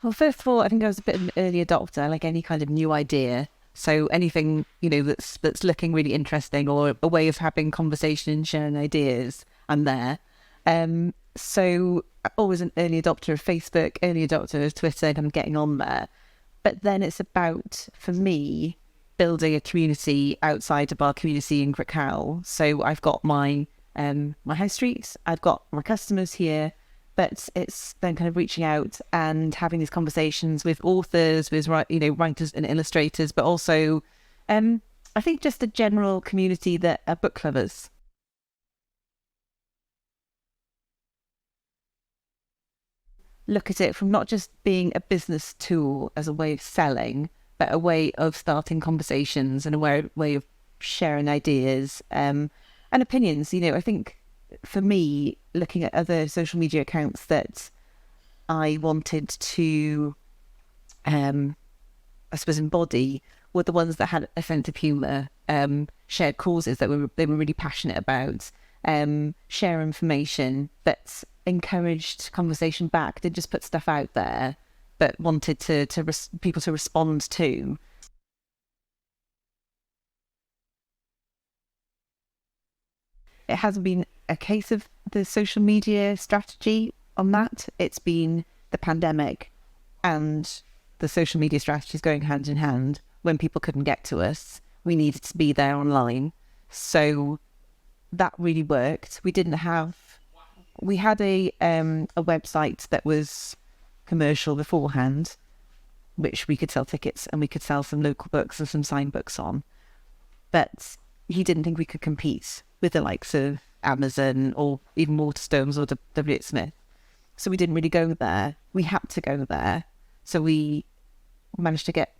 Well, first of all, I think I was a bit of an early adopter, like any kind of new idea. So anything, that's looking really interesting or a way of having conversation and sharing ideas, I'm there. So always an early adopter of Facebook, early adopter of Twitter, and I'm getting on there. But then it's about, for me, building a community outside of our community in Crickhowell. So I've got my high street, I've got my customers here, but it's then kind of reaching out and having these conversations with authors, with writers and illustrators, but also, I think just a general community that are book lovers. Look at it from not just being a business tool as a way of selling, but a way of starting conversations and a way of sharing ideas, and opinions. I think for me, looking at other social media accounts that I wanted to, I suppose, embody were the ones that had a sense of humour, shared causes that they were really passionate about, share information that encouraged conversation back, didn't just put stuff out there, but wanted people to respond to. It hasn't been a case of the social media strategy on that. It's been the pandemic and the social media strategies going hand in hand. When people couldn't get to us, we needed to be there online. So that really worked. We had a website that was commercial beforehand, which we could sell tickets and we could sell some local books and some signed books on. But he didn't think we could compete with the likes of Amazon or even Waterstones or W.H. Smith. So we didn't really go there. We had to go there. So we managed to get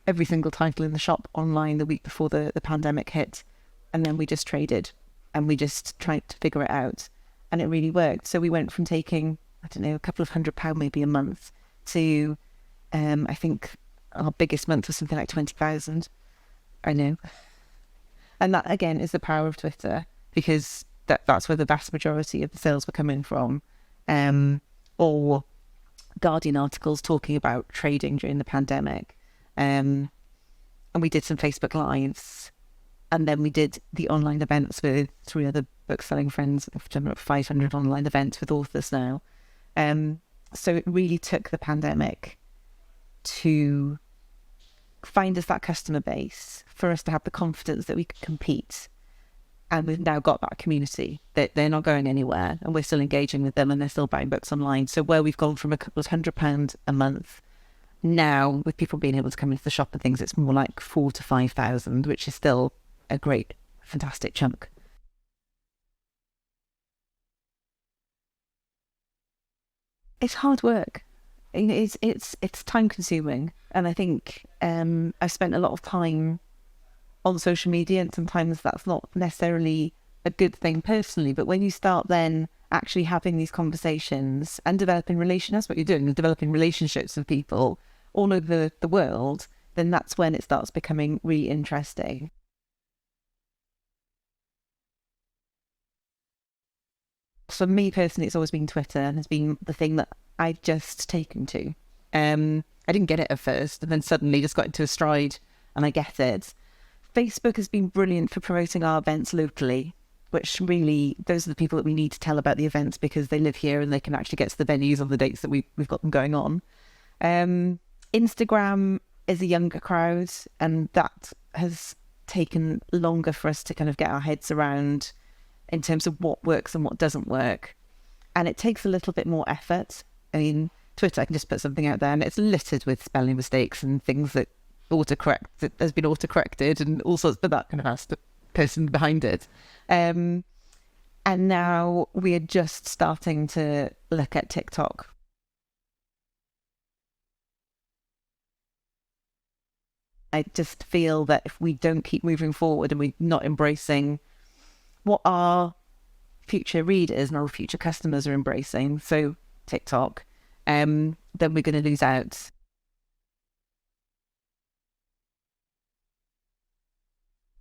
every single title in the shop online the week before the pandemic hit. And then we just traded and we just tried to figure it out. And it really worked. So we went from taking, I don't know, a couple of £100 maybe a month to, I think our biggest month was something like 20,000. I know. And that, again, is the power of Twitter, because that's where the vast majority of the sales were coming from. Or Guardian articles talking about trading during the pandemic. And we did some Facebook Lives. And then we did the online events with 3 other book-selling friends. We've done about 500 online events with authors now. So it really took the pandemic to find us that customer base, for us to have the confidence that we could compete. And we've now got that community that they're not going anywhere and we're still engaging with them and they're still buying books online. So where we've gone from a couple of £100 a month, now with people being able to come into the shop and things, it's more like 4,000 to 5,000, which is still a great, fantastic chunk. It's hard work. It's time consuming, and I think I've spent a lot of time on social media, and sometimes that's not necessarily a good thing personally. But when you start then actually having these conversations and developing relations, that's what you're doing, developing relationships with people all over the world, then that's when it starts becoming really interesting. For me personally, it's always been Twitter and has been the thing that I've just taken to. I didn't get it at first and then suddenly just got into a stride and I get it. Facebook has been brilliant for promoting our events locally, which really, those are the people that we need to tell about the events because they live here and they can actually get to the venues on the dates that we've got them going on. Instagram is a younger crowd, and that has taken longer for us to kind of get our heads around in terms of what works and what doesn't work. And it takes a little bit more effort. I mean, Twitter, I can just put something out there and it's littered with spelling mistakes and things that that has been autocorrected and all sorts, but that kind of has the person behind it. And now we are just starting to look at TikTok. I just feel that if we don't keep moving forward and we're not embracing what our future readers and our future customers are embracing, so TikTok, then we're going to lose out.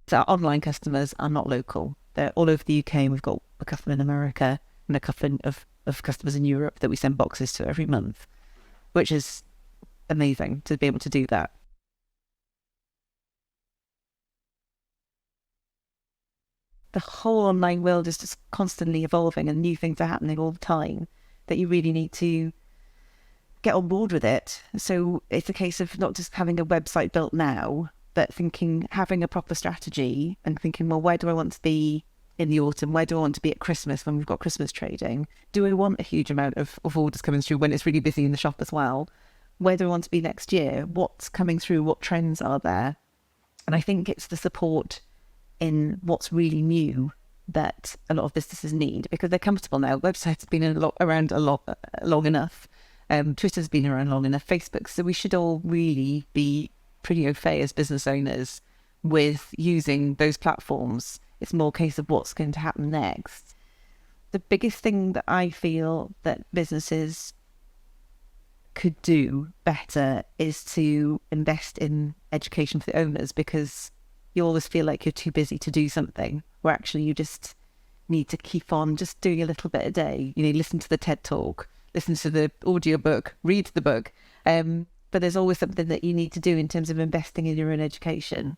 So our online customers are not local. They're all over the UK. We've got a couple in America and a couple of customers in Europe that we send boxes to every month, which is amazing to be able to do that. The whole online world is just constantly evolving and new things are happening all the time that you really need to get on board with it. So it's a case of not just having a website built now, but having a proper strategy and thinking, well, where do I want to be in the autumn? Where do I want to be at Christmas when we've got Christmas trading? Do I want a huge amount of orders coming through when it's really busy in the shop as well? Where do I want to be next year? What's coming through? What trends are there? And I think it's the support in what's really new that a lot of businesses need, because they're comfortable now. Websites have been around long enough. Twitter's been around long enough, Facebook. So we should all really be pretty au fait as business owners with using those platforms. It's more a case of what's going to happen next. The biggest thing that I feel that businesses could do better is to invest in education for the owners, because you always feel like you're too busy to do something, where actually you just need to keep on just doing a little bit a day. Listen to the TED Talk, listen to the audiobook, read the book. But there's always something that you need to do in terms of investing in your own education,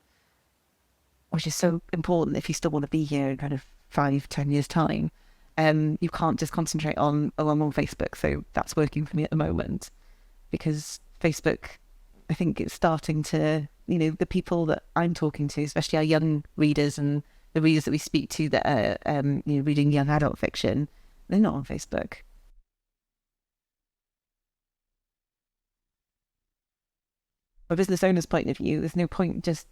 which is so important if you still want to be here in kind of 5-10 years time. You can't just concentrate on, I'm on Facebook, so that's working for me at the moment. Because Facebook, I think it's starting to, the people that I'm talking to, especially our young readers and the readers that we speak to that are reading young adult fiction, they're not on Facebook. From a business owner's point of view, there's no point just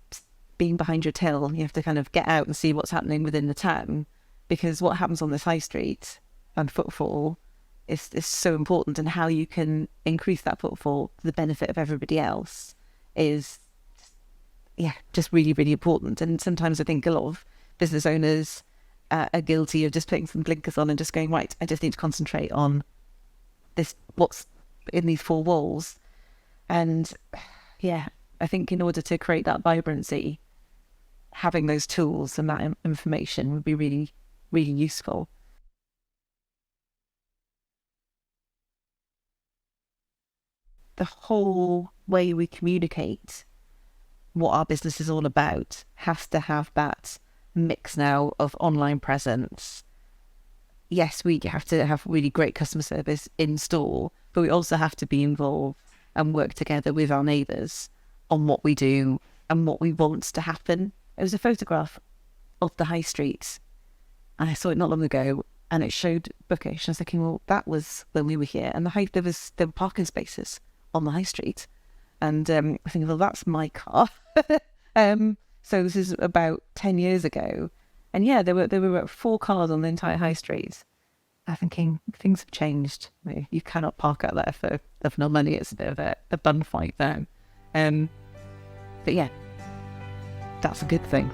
being behind your till. You have to kind of get out and see what's happening within the town, because what happens on this high street and footfall is so important, and how you can increase that footfall to the benefit of everybody else is, just really, really important. And sometimes I think a lot of business owners are guilty of just putting some blinkers on and just going, right, I just need to concentrate on this, what's in these four walls. And I think in order to create that vibrancy, having those tools and that information would be really, really useful. The whole way we communicate what our business is all about has to have that mix now of online presence. Yes, we have to have really great customer service in store, but we also have to be involved and work together with our neighbours on what we do and what we want to happen. It was a photograph of the high street, and I saw it not long ago, and it showed Bookish. And I was thinking, well, that was when we were here, and there were parking spaces on the high street, and I think, well, that's my car. So this is about 10 years ago, and there were about 4 cars on the entire high street. I'm thinking, things have changed. You cannot park out there for no money. It's a bit of a bun fight now. But that's a good thing.